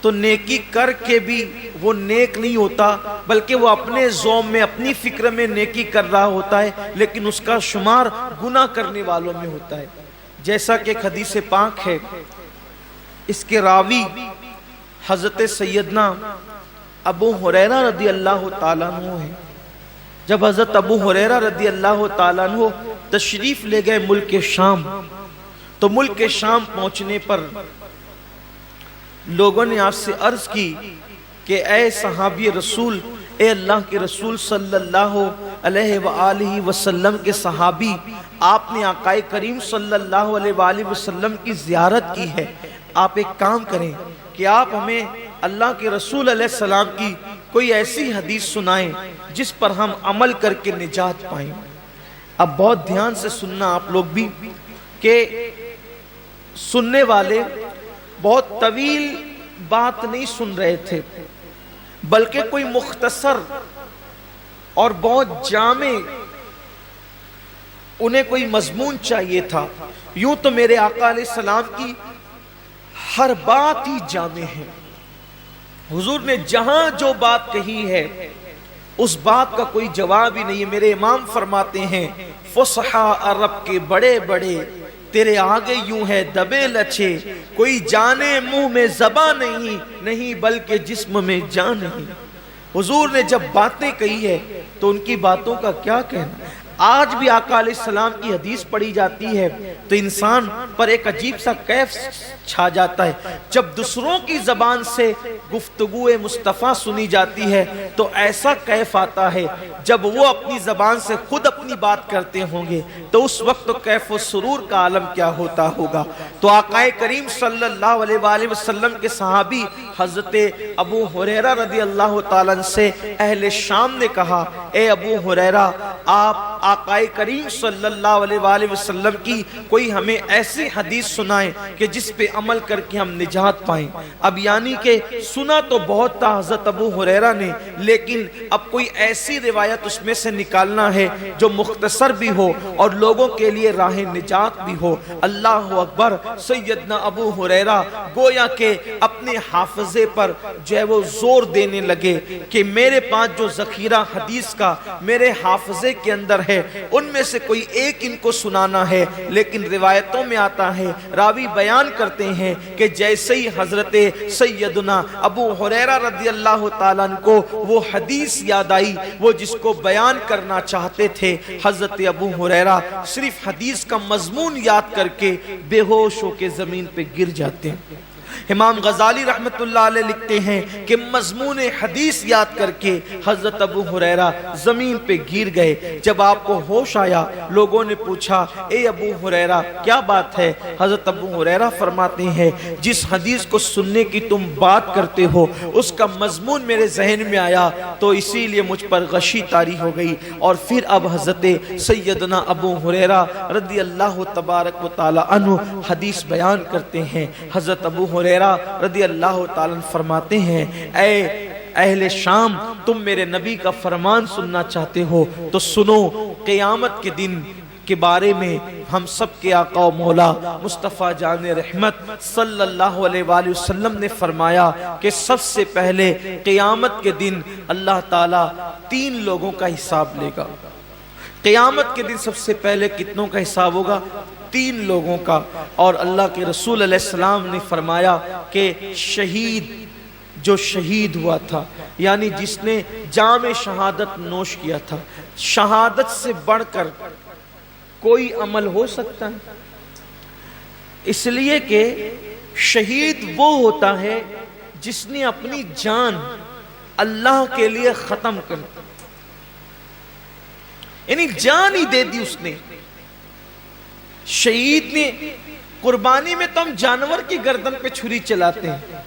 تو نیکی کر کے بھی وہ نیک نہیں ہوتا، بلکہ وہ اپنے ذوم میں اپنی فکر میں نیکی کر رہا ہوتا ہے، لیکن اس کا شمار گناہ کرنے والوں میں ہوتا ہے۔ جیسا کہ ایک حدیث پاک ہے، اس کے راوی حضرت سیدنا ابو ہریرہ رضی اللہ تعالیٰ عنہ ہے۔ جب حضرت ابو ہریرہ رضی اللہ تعالیٰ عنہ تشریف لے گئے ملک شام، تو ملک شام پہنچنے پر لوگوں نے آپ سے عرض کی کہ اے صحابی رسول، اے اللہ کے رسول صلی اللہ علیہ وآلہ وسلم کے صحابی، آپ نے آقا کریم صلی اللہ علیہ وآلہ وسلم کی زیارت کی ہے، آپ ایک کام کریں کہ آپ ہمیں اللہ کے رسول علیہ السلام کی کوئی ایسی حدیث سنائیں جس پر ہم عمل کر کے نجات پائیں۔ اب بہت دھیان سے سننا آپ لوگ بھی، کہ سننے والے بہت طویل بات نہیں سن رہے تھے، بلکہ کوئی مختصر اور بہت جامع انہیں کوئی مضمون چاہیے تھا۔ یوں تو میرے آقا علیہ السلام کی ہر بات ہی جامع ہے، حضور نے جہاں جو بات کہی ہے اس بات کا کوئی جواب ہی نہیں ہے۔ میرے امام فرماتے ہیں، فصحا عرب کے بڑے بڑے تیرے آگے یوں ہے دبے لچے، کوئی جانے منہ میں زباں نہیں بلکہ جسم میں جان نہیں۔ حضور نے جب باتیں کہی ہے تو ان کی باتوں کا کیا کہنا۔ آج بھی آقا علیہ السلام کی حدیث پڑھی جاتی ہے تو انسان پر ایک عجیب سا کیف چھا جاتا ہے۔ جب دوسروں کی زبان سے گفتگو مصطفیٰ سنی جاتی ہے تو ایسا کیف آتا ہے، جب وہ اپنی زبان سے خود اپنی بات کرتے ہوں گے تو اس وقت تو کیف و سرور کا عالم کیا ہوتا ہوگا۔ تو آقا کریم صلی اللہ علیہ وآلہ وسلم کے صحابی حضرت ابو ہریرہ رضی اللہ تعالیٰ عنہ سے اہل شام نے کہا، اے ابو ہریرہ، آپ آقا کریم صلی اللہ علیہ وآلہ وسلم کی کوئی ہمیں ایسی حدیث سنائیں کہ جس پہ عمل کر کے ہم نجات پائیں۔ اب یعنی کہ سنا تو بہت تھا حضرت ابو ہریرہ نے، لیکن اب کوئی ایسی روایت اس میں سے نکالنا ہے جو مختصر بھی ہو اور لوگوں کے لیے راہ نجات بھی ہو۔ اللہ اکبر! سیدنا ابو ہریرہ گویا کہ اپنے حافظے پر جو ہے وہ زور دینے لگے کہ میرے پاس جو ذخیرہ حدیث کا میرے حافظے کے اندر ہے ان میں سے کوئی ایک ان کو سنانا ہے۔ لیکن روایتوں میں آتا ہے، راوی بیان کرتے ہیں کہ جیسے ہی حضرت سیدنا ابو ہریرہ رضی اللہ تعالیٰ عنہ کو وہ حدیث یاد آئی، وہ جس کو بیان کرنا چاہتے تھے، حضرت ابو ہریرہ صرف حدیث کا مضمون یاد کر کے بے ہوش ہو کے زمین پہ گر جاتے ہیں۔ امام غزالی رحمت اللہ علیہ لکھتے ہیں کہ مضمون حدیث یاد کر کے حضرت ابو ہریرہ زمین پہ گر گئے۔ جب آپ کو ہوش آیا، لوگوں نے پوچھا، اے ابو ہریرہ کیا بات ہے؟ حضرت ابو ہریرہ فرماتے ہیں، جس حدیث کو سننے کی تم بات کرتے ہو اس کا مضمون میرے ذہن میں آیا تو اسی لیے مجھ پر غشی طاری ہو گئی۔ اور پھر اب حضرت سیدنا ابو ہریرہ رضی اللہ تبارک و تعالی عنہ حدیث بیان کرتے ہیں۔ حضرت ابو ہریرہ رضی اللہ تعالیٰ عنہ فرماتے ہیں، اے اہل شام، تم میرے نبی کا فرمان سننا چاہتے ہو تو سنو، قیامت کے دن کے بارے میں ہم سب کے آقا و مولا مصطفیٰ جان رحمت صلی اللہ علیہ وآلہ وسلم نے فرمایا کہ سب سے پہلے قیامت کے دن اللہ تعالیٰ 3 لوگوں کا حساب لے گا۔ قیامت کے دن سب سے پہلے کتنوں کا حساب ہوگا؟ 3 لوگوں کا۔ اور اللہ کے رسول علیہ السلام نے فرمایا کہ شہید، جو شہید ہوا تھا، یعنی جس نے جام شہادت نوش کیا تھا، شہادت سے بڑھ کر کوئی عمل ہو سکتا ہے؟ اس لیے کہ شہید وہ ہوتا ہے جس نے اپنی جان اللہ کے لیے ختم کر دی، یعنی جان ہی دے دی اس نے۔ شہید نے قربانی میں تو ہم جانور کی گردن پہ چھری چلاتے ہیں،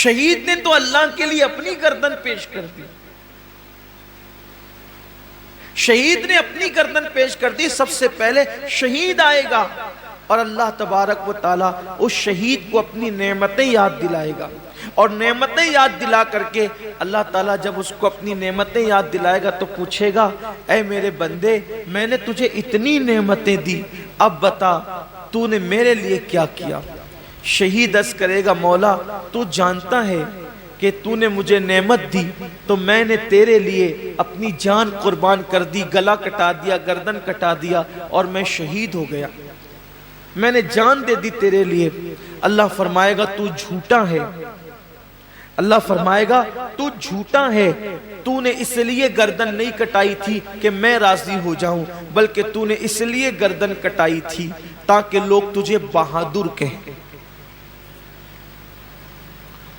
شہید نے تو اللہ کے لیے اپنی گردن پیش کر دی۔ شہید نے اپنی گردن پیش کر دی۔ سب سے پہلے شہید آئے گا اور اللہ تبارک و تعالیٰ اس شہید کو اپنی نعمتیں یاد دلائے گا، اور نعمتیں یاد دلا کر کے اللہ تعالیٰ جب اس کو اپنی نعمتیں یاد دلائے گا تو پوچھے گا، اے میرے بندے، میں نے تجھے اتنی نعمتیں دی، اب بتا تو نے میرے لیے کیا کیا؟ شہید عرض کرے گا، مولا تو جانتا ہے کہ تو نے مجھے نعمت دی تو میں نے تیرے لیے اپنی جان قربان کر دی، گلا کٹا دیا، گردن کٹا دیا اور میں شہید ہو گیا، میں نے جان دے دی تیرے لیے۔ اللہ فرمائے گا تو جھوٹا ہے، اللہ فرمائے گا تو جھوٹا ہے، تو نے اس لیے گردن نہیں کٹائی تھی کہ میں راضی ہو جاؤں، بلکہ تو نے اس لیے گردن کٹائی تھی تاکہ لوگ تجھے بہادر کہیں،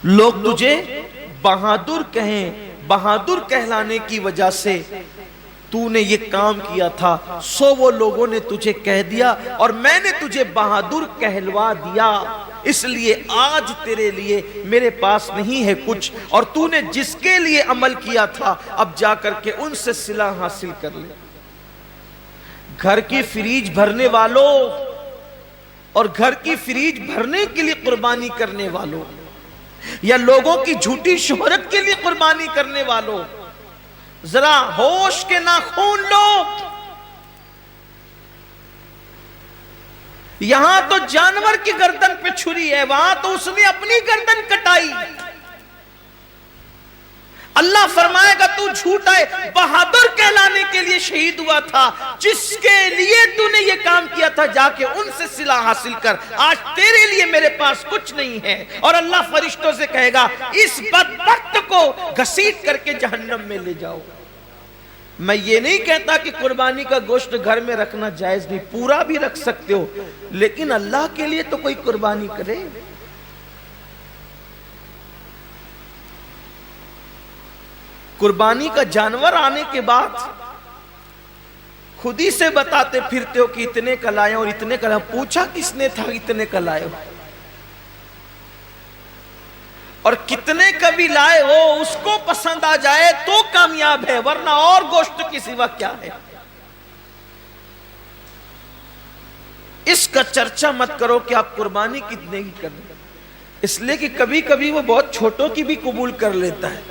لوگ تجھے بہادر کہیں۔ بہادر کہلانے کی وجہ سے تو نے یہ کام کیا تھا، سو وہ لوگوں نے تجھے کہہ دیا اور میں نے تجھے بہادر کہلوا دیا، اس لیے آج تیرے لیے میرے پاس نہیں ہے کچھ، اور تو نے جس کے لیے عمل کیا تھا اب جا کر کے ان سے صلہ حاصل کر لے۔ گھر کی فریج بھرنے والوں اور گھر کی فریج بھرنے کے لیے قربانی کرنے والوں، یا لوگوں کی جھوٹی شہرت کے لیے قربانی کرنے والوں، ذرا ہوش کے ناخون لو۔ یہاں تو جانور کی گردن پہ چھری ہے، وہاں تو اس نے اپنی گردن کٹائی۔ اللہ فرمائے گا تو جھوٹا ہے، بہادر کہلانے کے لیے شہید ہوا تھا، جس کے لیے تو نے یہ کام کیا تھا جا کے ان سے صلہ حاصل کر، آج تیرے لیے میرے پاس کچھ نہیں ہے۔ اور اللہ فرشتوں سے کہے گا اس بدبخت کو گھسیٹ کر کے جہنم میں لے جاؤ۔ میں یہ نہیں کہتا کہ قربانی کا گوشت گھر میں رکھنا جائز نہیں، پورا بھی رکھ سکتے ہو، لیکن اللہ کے لیے تو کوئی قربانی کرے۔ قربانی کا جانور آنے کے بعد خود ہی سے بتاتے پھرتے ہو کہ اتنے کا لائے اور اتنے کا لائے، پوچھا کس نے تھا اتنے کا لائے ہو؟ اور کتنے کا بھی لائے ہو اس کو پسند آ جائے تو کامیاب ہے، ورنہ اور گوشت کی سوا کیا ہے۔ اس کا چرچا مت کرو کہ آپ قربانی کتنے کی کریں، اس لیے کہ کبھی کبھی وہ بہت چھوٹوں کی بھی قبول کر لیتا ہے۔